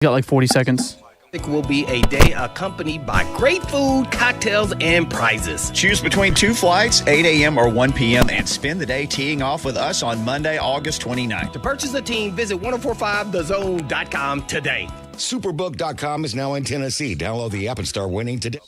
Got like 40 seconds. It will be a day accompanied by great food, cocktails, and prizes. Choose between 2 flights, 8 a.m. or 1 p.m., and spend the day teeing off with us on Monday, August 29th. To purchase a team, visit 1045thezone.com today. Superbook.com is now in Tennessee. Download the app and start winning today.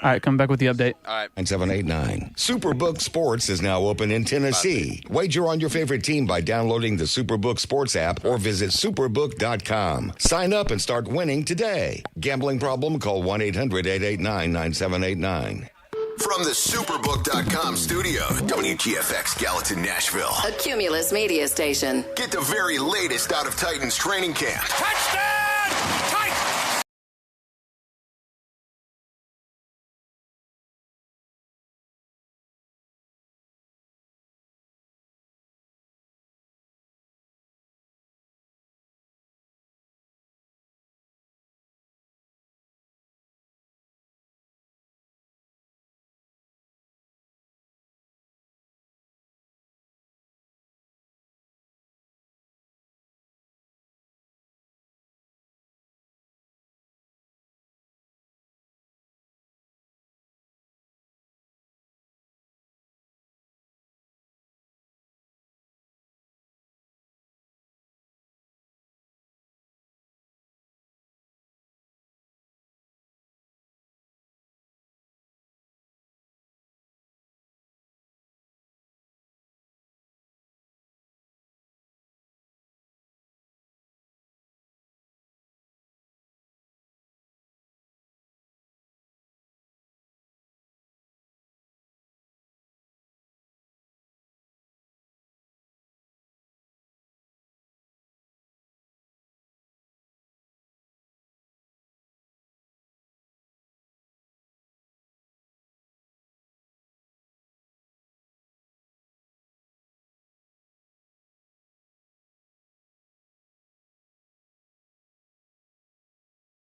All right, come back with the update. All right. 9789. Superbook Sports is now open in Tennessee. Wager on your favorite team by downloading the Superbook Sports app or visit superbook.com. Sign up and start winning today. Gambling problem? Call 1-800-889-9789. From the Superbook.com studio, WGFX Gallatin, Nashville. A Cumulus media station. Get the very latest out of Titans training camp. Touchdown! Titans!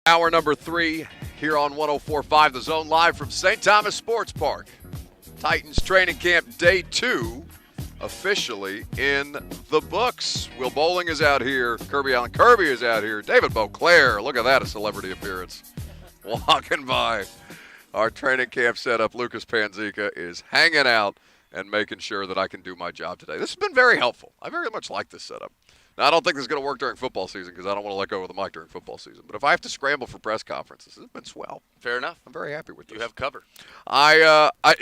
Hour number 3 here on 104.5 The Zone, live from St. Thomas Sports Park. Titans training camp day 2 officially in the books. Will Bowling is out here. Allen Kirby is out here. David Beauclair, look at that, a celebrity appearance. Walking by our training camp setup. Lucas Panzica is hanging out and making sure that I can do my job today. This has been very helpful. I very much like this setup. Now, I don't think this is going to work during football season because I don't want to let go of the mic during football season. But if I have to scramble for press conferences, it's been swell. Fair enough. I'm very happy with this. You have cover.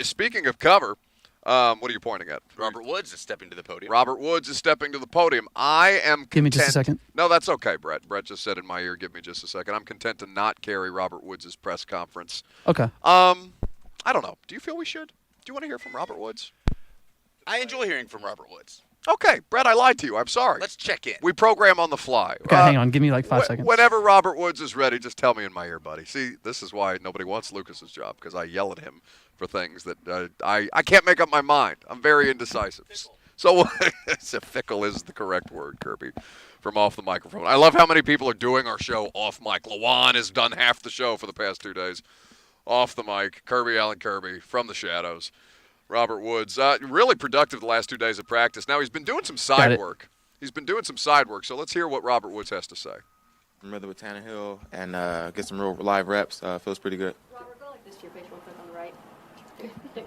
Speaking of cover, what are you pointing at? Robert Woods is stepping to the podium. Robert Woods is stepping to the podium. I am content. Give me just a second. No, that's okay, Brett. Brett just said in my ear, give me just a second. I'm content to not carry Robert Woods' press conference. Okay. I don't know. Do you feel we should? Do you want to hear from Robert Woods? I enjoy hearing from Robert Woods. Okay, Brett, I lied to you. I'm sorry. Let's check in. We program on the fly. Okay, hang on. Give me like 5 seconds. Whenever Robert Woods is ready, just tell me in my ear, buddy. See, this is why nobody wants Lucas's job, because I yell at him for things that I can't make up my mind. I'm very indecisive. So fickle is the correct word, Kirby, from off the microphone. I love how many people are doing our show off mic. Lawan has done half the show for the past 2 days. Off the mic, Allen Kirby from the shadows. Robert Woods, really productive the last 2 days of practice. Now, he's been doing some side work. So let's hear what Robert Woods has to say. I'm rather with Tannehill and get some real live reps. Feels pretty good. Robert, go like this to your facial clip on the right.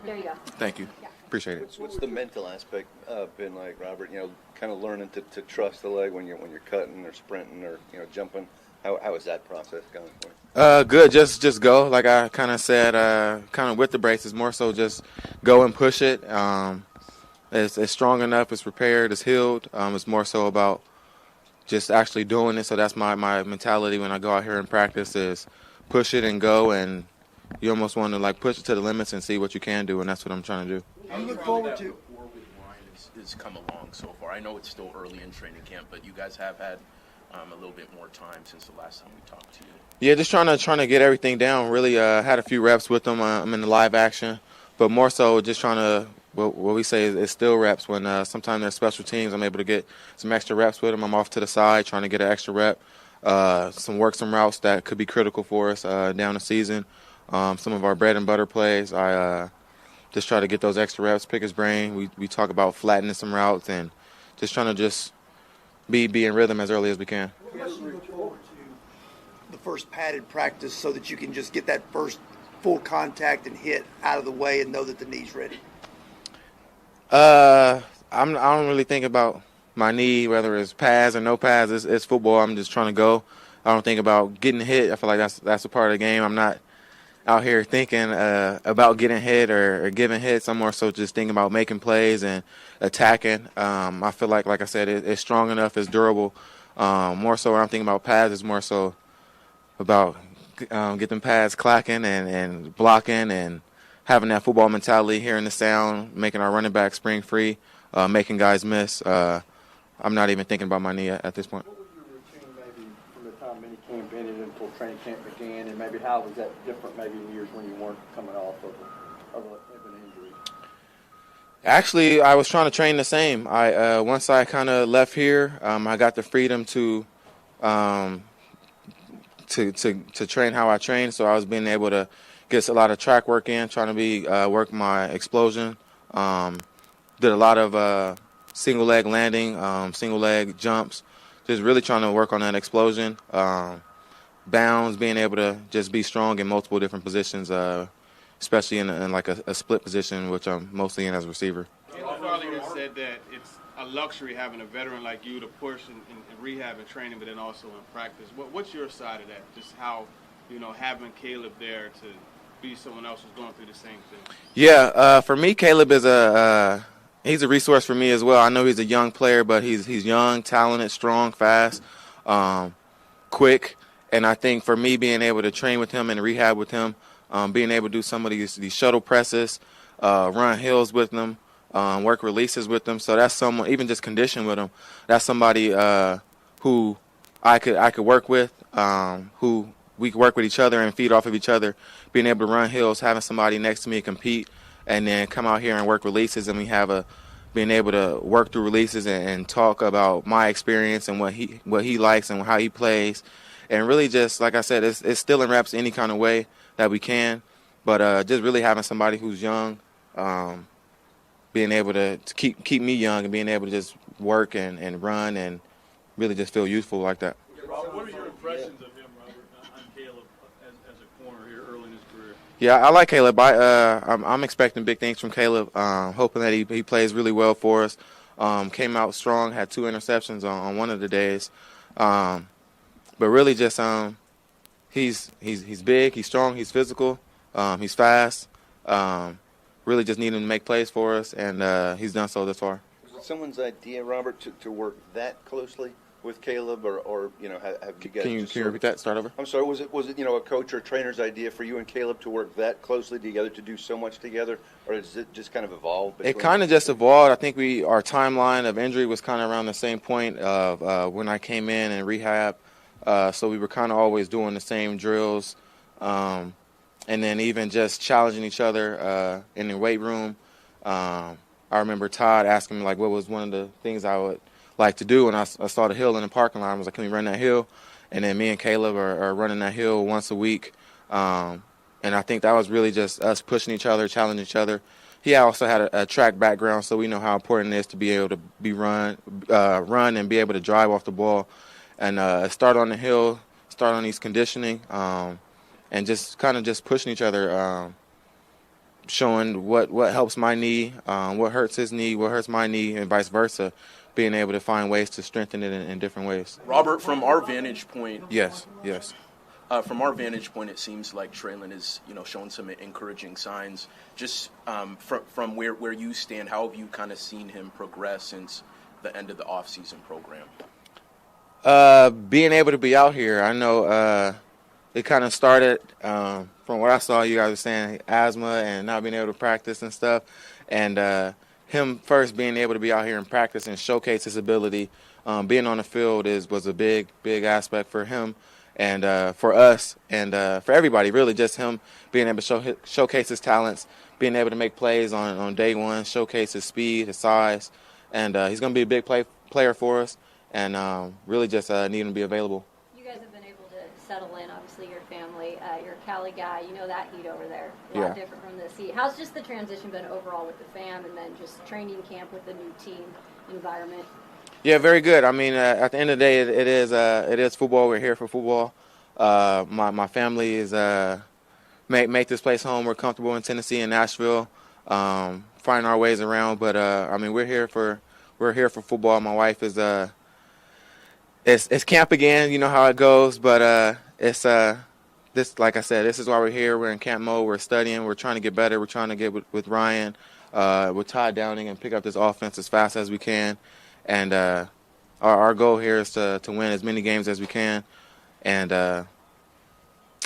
There you go. Thank you. Yeah. Appreciate it. What's the mental aspect been like, Robert? You know, kind of learning to trust the leg when you're cutting or sprinting or jumping. How is that process going for you? Good. Just go. Like I kind of said, kind of with the braces, more so just go and push it. It's strong enough. It's repaired. It's healed. It's more so about just actually doing it. So that's my mentality when I go out here and practice is push it and go. And you almost want to like push it to the limits and see what you can do. And that's what I'm trying to do. I look forward to. Has come along so far. I know it's still early in training camp, but you guys have had a little bit more time since the last time we talked to you. Yeah, just trying to get everything down. Really had a few reps with them. I'm in the live action, but more so just trying to what we say is still reps. When sometimes there's special teams, I'm able to get some extra reps with them. I'm off to the side trying to get an extra rep. Some routes that could be critical for us down the season. Some of our bread and butter plays. I just try to get those extra reps, pick his brain. We talk about flattening some routes and just trying to be in rhythm as early as we can. What else do you look forward to the first padded practice so that you can just get that first full contact and hit out of the way and know that the knee's ready? I don't really think about my knee, whether it's pads or no pads. It's football. I'm just trying to go. I don't think about getting hit. I feel like that's a part of the game. I'm not out here thinking about getting hit or giving hits. I'm more so just thinking about making plays and attacking. I feel like I said, it's strong enough, it's durable. More so when I'm thinking about pads, it's more so about getting pads clacking and blocking and having that football mentality, hearing the sound, making our running back spring free, making guys miss. I'm not even thinking about my knee at this point. What was your routine maybe from the time minicamp ended until training camp began, and maybe how was that different maybe in years when you weren't coming off of an injury? Actually, I was trying to train the same. Once I kind of left here, I got the freedom to train how I train. So I was being able to get a lot of track work in, trying to work my explosion. Did a lot of single leg landing, single leg jumps, just really trying to work on that explosion. Bounds, being able to just be strong in multiple different positions, especially in like a split position, which I'm mostly in as a receiver. My father has said that it's a luxury having a veteran like you to push in rehab and training, but then also in practice. What's your side of that? Just how, having Caleb there to be someone else who's going through the same thing? Yeah, for me, Caleb is he's a resource for me as well. I know he's a young player, but he's young, talented, strong, fast, quick. And I think for me, being able to train with him and rehab with him, being able to do some of these shuttle presses, run hills with them, work releases with them. So that's someone, even just condition with him, that's somebody who I could work with, who we could work with each other and feed off of each other. Being able to run hills, having somebody next to me compete, and then come out here and work releases, and we have being able to work through releases and talk about my experience and what he likes and how he plays. And really just, like I said, it's still in reps any kind of way that we can. But just really having somebody who's young, being able to keep me young and being able to just work and run and really just feel youthful like that. Robert, what are your impressions of him, Robert, on Caleb as a corner here early in his career? Yeah, I like Caleb. I'm expecting big things from Caleb, hoping that he plays really well for us. Came out strong, had 2 interceptions on one of the days. But really just he's big, he's strong, he's physical, he's fast. Really just need him to make plays for us, and he's done so thus far. Was it someone's idea, Robert, to work that closely with Caleb, or have you guys? Can you repeat that? Start over. I'm sorry. Was it a coach or trainer's idea for you and Caleb to work that closely together, to do so much together, or does it just kind of evolve? It kind of just evolved. I think our timeline of injury was kind of around the same point of when I came in and rehab. So we were kind of always doing the same drills, and then even just challenging each other in the weight room. I remember Todd asking me what was one of the things I would like to do, and I saw the hill in the parking lot. I was like, can we run that hill? And then me and Caleb are running that hill once a week, and I think that was really just us pushing each other, challenging each other. He also had a track background, so we know how important it is to be able to run and be able to drive off the ball. And start on the hill, start on these conditioning, and just kind of just pushing each other, showing what helps my knee, what hurts his knee, what hurts my knee, and vice versa, being able to find ways to strengthen it in different ways. Robert, from our vantage point. Yes. From our vantage point, it seems like Traylon is, showing some encouraging signs. Just from where you stand, how have you kind of seen him progress since the end of the off-season program? Being able to be out here, I know it kind of started from what I saw. You guys were saying asthma and not being able to practice and stuff, and him first being able to be out here and practice and showcase his ability. Being on the field was a big aspect for him and for us and for everybody. Really, just him being able to showcase his talents, being able to make plays on day one, showcase his speed, his size, and he's going to be a big player for us. And really just need him to be available. You guys have been able to settle in, obviously, your family. You're a Cali guy. You know that heat over there. A lot different from this heat. How's just the transition been overall with the fam and then just training camp with the new team environment? Yeah, very good. I mean, at the end of the day, it is football. We're here for football. My family is make this place home. We're comfortable in Tennessee and Nashville, finding our ways around. But we're here for football. My wife is it's camp again. You know how it goes, but it's this, like I said, this is why we're here. We're in camp mode. We're studying. We're trying to get better. We're trying to get with Ryan, with Todd Downing, and pick up this offense as fast as we can. And our goal here is to win as many games as we can. And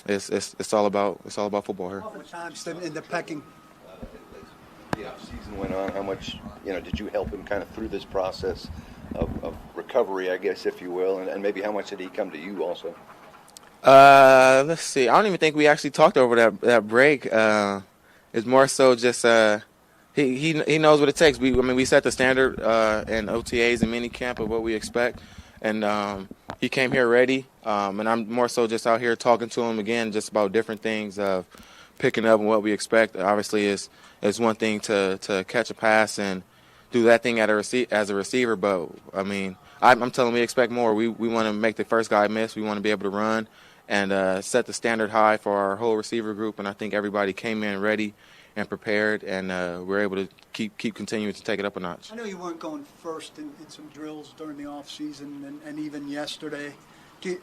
it's all about football here. Oftentimes in the pecking. The season went on. How much did you help him kind of through this process of recovery, I guess, if you will, and maybe how much did he come to you also? Let's see. I don't even think we actually talked over that break. It's more so just he knows what it takes. We set the standard in OTAs and mini camp of what we expect, and he came here ready. And I'm more so just out here talking to him again, just about different things of picking up and what we expect. Obviously, it's one thing to catch a pass and do that thing as a receiver, but I'm telling we expect more. We want to make the first guy miss. We want to be able to run and set the standard high for our whole receiver group. And I think everybody came in ready and prepared, and we're able to keep continuing to take it up a notch. I know you weren't going first in some drills during the off season and even yesterday.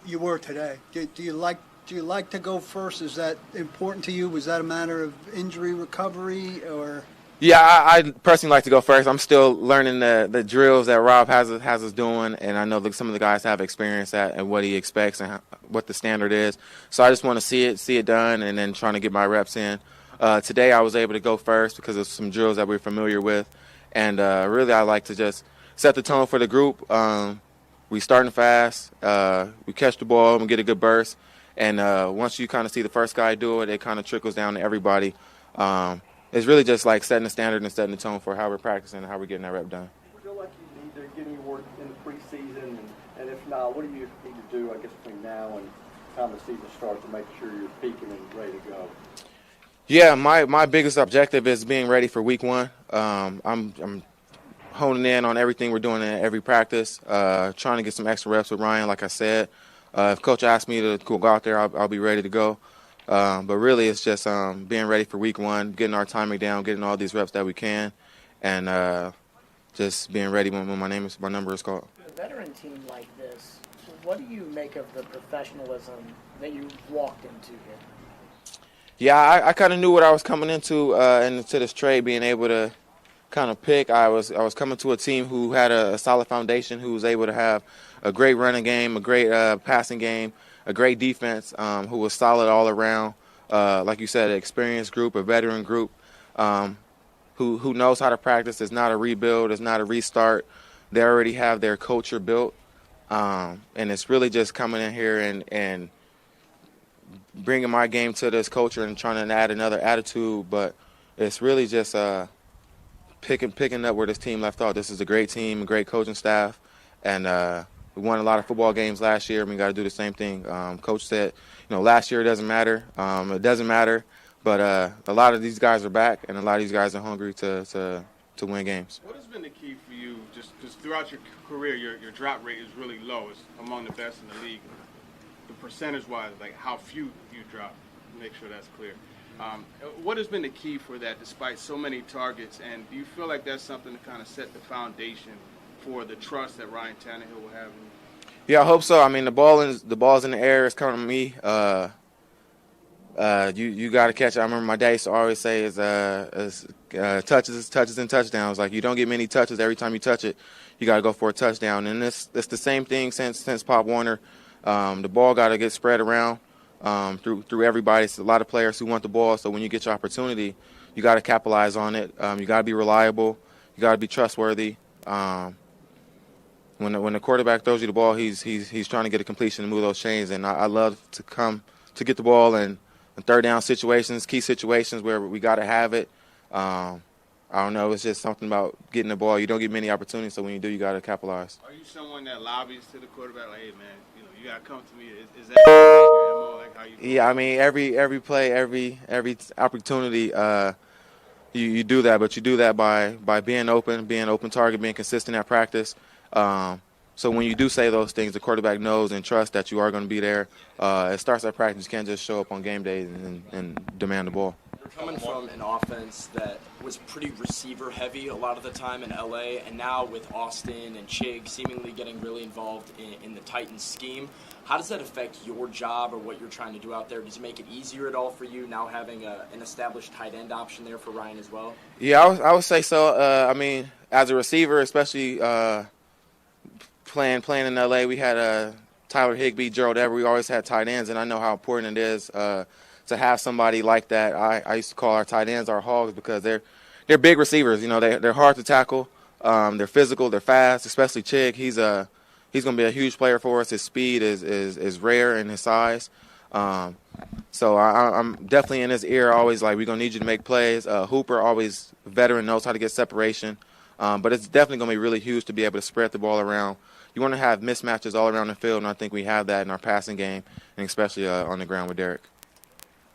You were today. Do you like to go first? Is that important to you? Was that a matter of injury recovery or? Yeah, I personally like to go first. I'm still learning the drills that Rob has us doing, and I know that some of the guys have experience at and what he expects and what the standard is. So I just want to see it done, and then trying to get my reps in. Today I was able to go first because of some drills that we're familiar with, and really I like to just set the tone for the group. We starting fast, we catch the ball and get a good burst, and once you kind of see the first guy do it, it kind of trickles down to everybody. It's really just like setting the standard and setting the tone for how we're practicing and how we're getting that rep done. Do you feel like you need to get any work in the preseason? And if not, what do you need to do, I guess, between now and time the season starts to make sure you're peaking and ready to go? Yeah, my biggest objective is being ready for week one. I'm honing in on everything we're doing in every practice, trying to get some extra reps with Ryan, like I said. If Coach asks me to go out there, I'll be ready to go. But really, it's just being ready for week one, getting our timing down, getting all these reps that we can, and just being ready when my number is called. A veteran team like this, what do you make of the professionalism that you walked into here? Yeah, I kind of knew what I was coming into this trade, being able to kind of pick. I was coming to a team who had a solid foundation, who was able to have a great running game, a great passing game, a great defense, who was solid all around. Like you said, an experienced group, a veteran group, who knows how to practice. It's not a rebuild. It's not a restart. They already have their culture built, and it's really just coming in here and bringing my game to this culture and trying to add another attitude. But it's really just picking up where this team left off. This is a great team, a great coaching staff, and we won a lot of football games last year, and we got to do the same thing. Coach said, last year it doesn't matter. It doesn't matter, but a lot of these guys are back, and a lot of these guys are hungry to win games. What has been the key for you, just throughout your career? Your drop rate is really low. It's among the best in the league. The percentage-wise, like how few you drop, make sure that's clear. What has been the key for that, despite so many targets? And do you feel like that's something to kind of set the foundation for the trust that Ryan Tannehill will have in you? Yeah, I hope so. The ball's in the air. It's coming to me. You got to catch it. I remember my dad used to always say is touches and touchdowns. Like, you don't get many touches. Every time you touch it, you got to go for a touchdown. And it's the same thing since Pop Warner. The ball got to get spread around through everybody. It's a lot of players who want the ball. So when you get your opportunity, you got to capitalize on it. You got to be reliable. You got to be trustworthy. When the quarterback throws you the ball, he's trying to get a completion and move those chains. And I love to come to get the ball in third down situations, key situations where we got to have it. I don't know. It's just something about getting the ball. You don't get many opportunities, so when you do, you got to capitalize. Are you someone that lobbies to the quarterback, like, hey, man, you got to come to me? Is that your MO, like how you do? Yeah, every play, every opportunity, you do that, but you do that by being open target, being consistent at practice. So when you do say those things, the quarterback knows and trusts that you are going to be there. It starts at practice. You can't just show up on game day and demand the ball. You're coming from an offense that was pretty receiver heavy a lot of the time in LA, and now with Austin and Chig seemingly getting really involved in the Titans scheme, how does that affect your job or what you're trying to do out there? Does it make it easier at all for you now having an established tight end option there for Ryan as well? Yeah, I would say so. I mean, as a receiver, especially playing in LA, we had Tyler Higbee, Gerald Everett. We always had tight ends, and I know how important it is to have somebody like that. I used to call our tight ends our hogs because they're big receivers. You know, they're hard to tackle. They're physical. They're fast. Especially Chig. He's going to be a huge player for us. His speed is rare in his size. So I'm definitely in his ear. Always like, we're going to need you to make plays. Hooper, always veteran, knows how to get separation. But it's definitely going to be really huge to be able to spread the ball around. You want to have mismatches all around the field, and I think we have that in our passing game, and especially on the ground with Derek.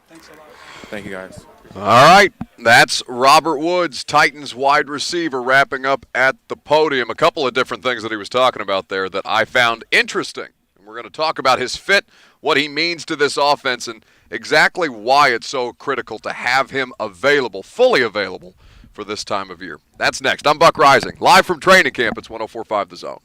Thanks a lot. Thank you, guys. All right, that's Robert Woods, Titans wide receiver, wrapping up at the podium. A couple of different things that he was talking about there that I found interesting. And we're going to talk about his fit, what he means to this offense, and exactly why it's so critical to have him available, fully available, for this time of year. That's next. I'm Buck Rising, live from training camp. It's 104.5 The Zone.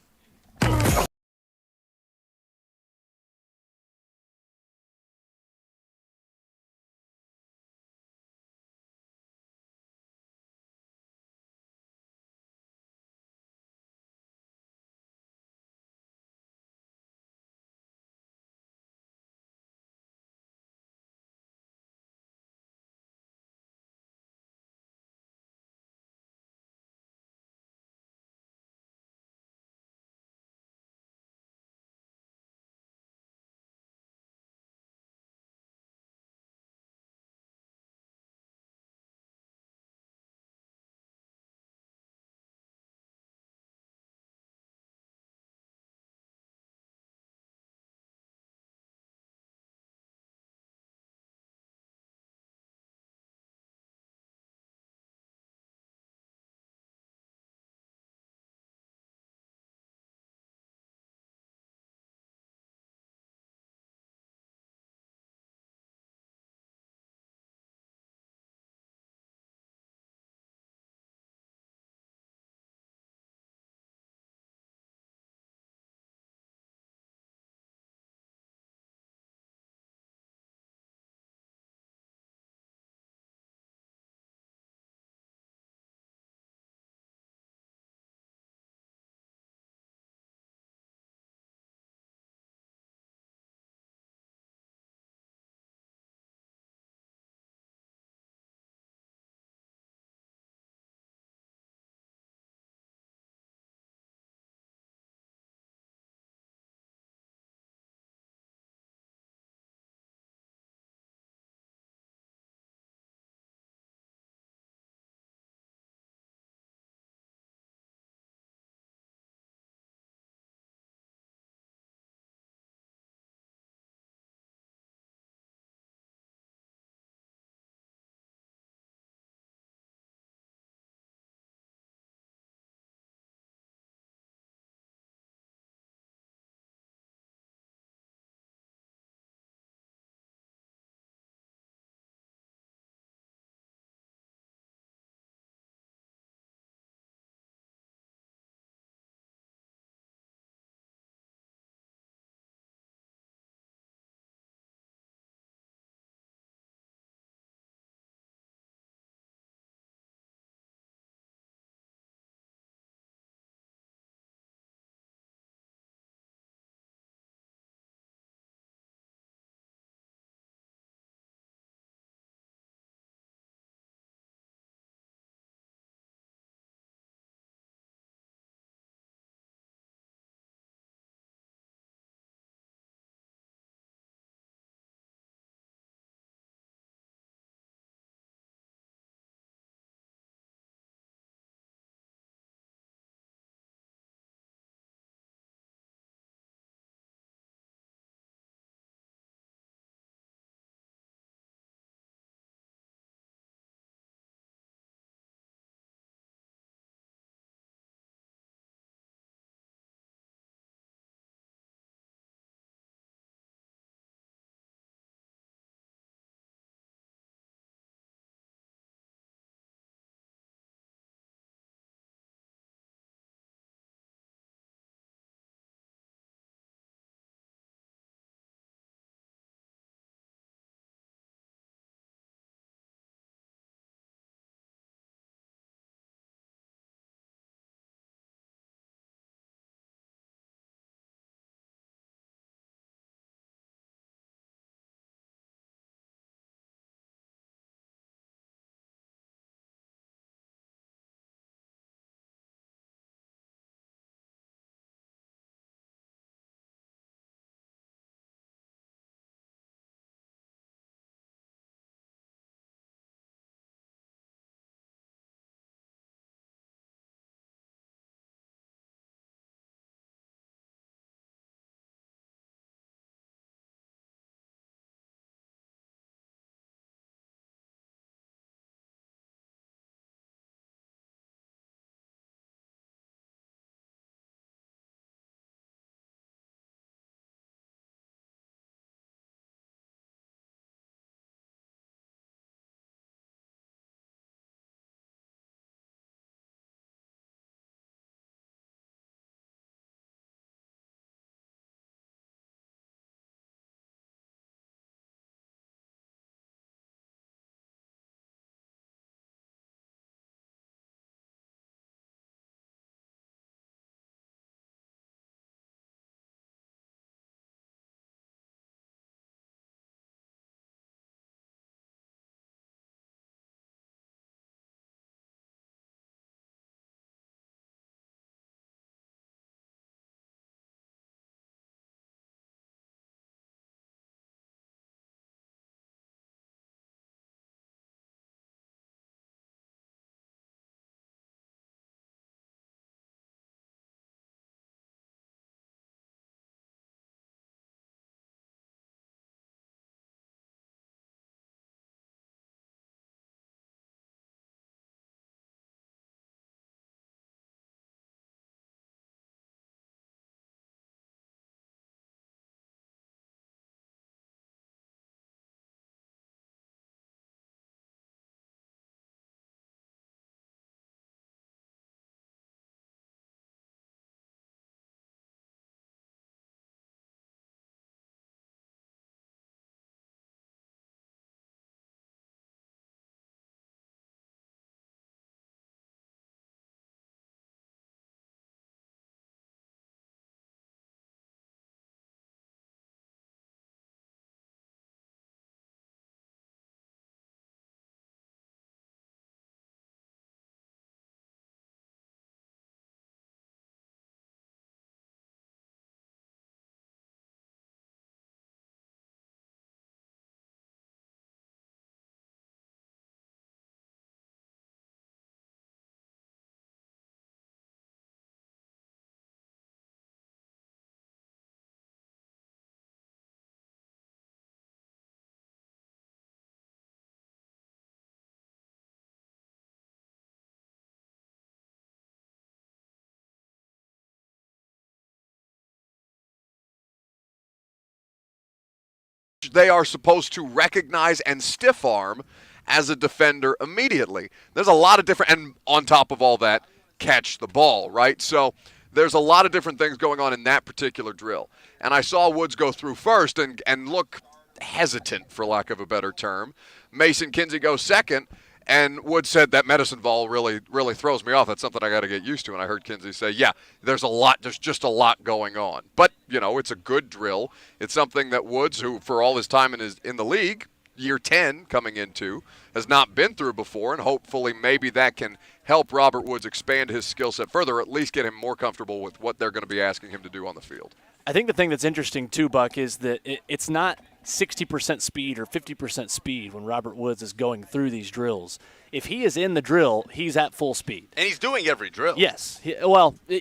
they are supposed to recognize and stiff arm as a defender immediately. There's a lot of different, and on top of all that, catch the ball, right? So there's a lot of different things going on in that particular drill. And I saw Woods go through first and look hesitant, for lack of a better term. Mason Kinsey goes second, and Woods said that medicine ball really throws me off. That's something I got to get used to. And I heard Kinsey say, yeah, there's just a lot going on. But, it's a good drill. It's something that Woods, who for all his time in the league, year 10 coming into, has not been through before, and hopefully maybe that can help Robert Woods expand his skill set further, or at least get him more comfortable with what they're going to be asking him to do on the field. I think the thing that's interesting too, Buck, is that it's not 60% speed or 50% speed when Robert Woods is going through these drills. If he is in the drill, he's at full speed. And he's doing every drill. Yes.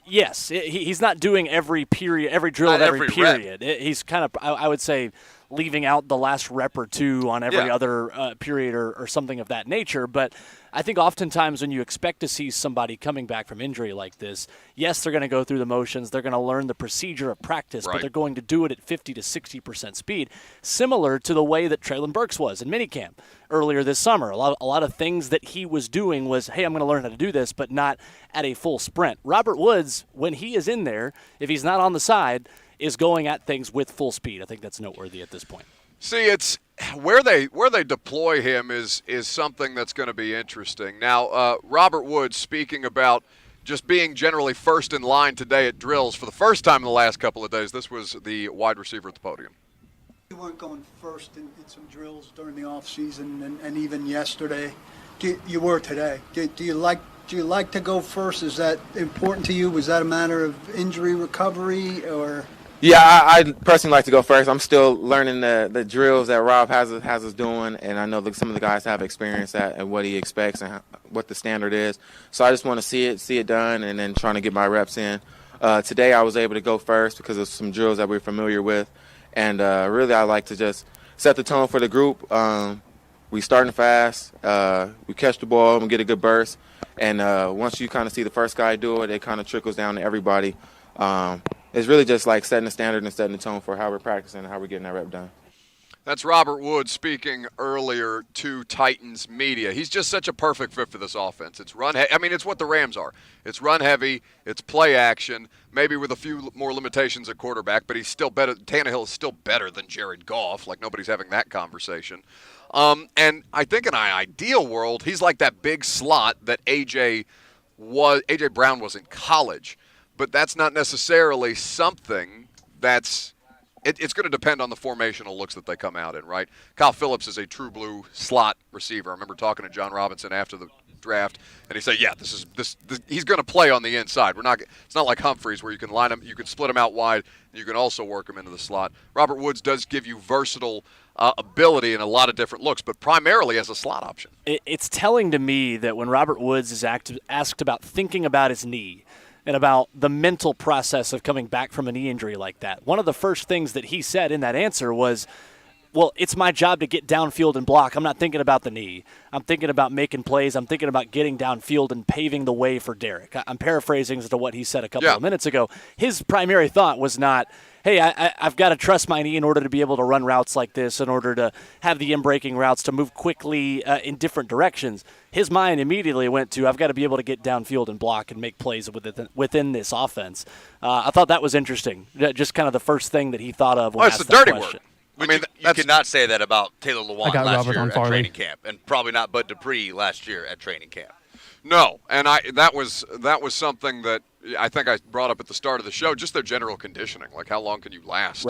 Yes. He's not doing every period, every drill Not of every every period. He's kind of, I would say, leaving out the last rep or two on every other period or something of that nature. But I think oftentimes when you expect to see somebody coming back from injury like this, yes, they're going to go through the motions. They're going to learn the procedure of practice, but they're going to do it at 50 to 60% speed, similar to the way that Traylon Burks was in minicamp earlier this summer. A lot of things that he was doing was, hey, I'm going to learn how to do this, but not at a full sprint. Robert Woods, when he is in there, if he's not on the side, is going at things with full speed. I think that's noteworthy at this point. See, it's where they deploy him is something that's going to be interesting. Now, Robert Woods, speaking about just being generally first in line today at drills for the first time in the last couple of days, this was the wide receiver at the podium. You weren't going first in some drills during the off season and even yesterday. You were today. Do you like to go first? Is that important to you? Was that a matter of injury recovery or? Yeah, I personally like to go first. I'm still learning the drills that Rob has us doing, and I know that some of the guys have experience at and what he expects and what the standard is. So I just want to see it done, and then trying to get my reps in. Today I was able to go first because of some drills that we're familiar with, and really I like to just set the tone for the group. We starting fast. We catch the ball and get a good burst, and once you kind of see the first guy do it, it kind of trickles down to everybody. It's really just like setting the standard and setting the tone for how we're practicing and how we're getting that rep done. That's Robert Woods speaking earlier to Titans media. He's just such a perfect fit for this offense. It's it's what the Rams are. It's run heavy. It's play action. Maybe with a few more limitations at quarterback, but he's still better. Tannehill is still better than Jared Goff. Like nobody's having that conversation. And I think in an ideal world, he's like that big slot that A.J. Brown was in college. But that's not necessarily something that's it's going to depend on the formational looks that they come out in, right? Kyle Phillips is a true blue slot receiver. I remember talking to John Robinson after the draft, and he said, "Yeah, this he's going to play on the inside. It's not like Humphreys where you can line him, you can split him out wide, and you can also work him into the slot." Robert Woods does give you versatile ability in a lot of different looks, but primarily as a slot option. It's telling to me that when Robert Woods is asked about thinking about his knee and about the mental process of coming back from a knee injury like that, one of the first things that he said in that answer was, well, it's my job to get downfield and block. I'm not thinking about the knee. I'm thinking about making plays. I'm thinking about getting downfield and paving the way for Derek. I'm paraphrasing as to what he said a couple of minutes ago. His primary thought was not, hey, I've got to trust my knee in order to be able to run routes like this, in order to have the in-breaking routes, to move quickly in different directions. His mind immediately went to, I've got to be able to get downfield and block and make plays within this offense. I thought that was interesting, just kind of the first thing that he thought of when asked that question. Word. I mean, you cannot say that about Taylor Lewan last year at training camp, and probably not Bud Dupree last year at training camp. No, and that was something that I think I brought up at the start of the show, just their general conditioning, like how long can you last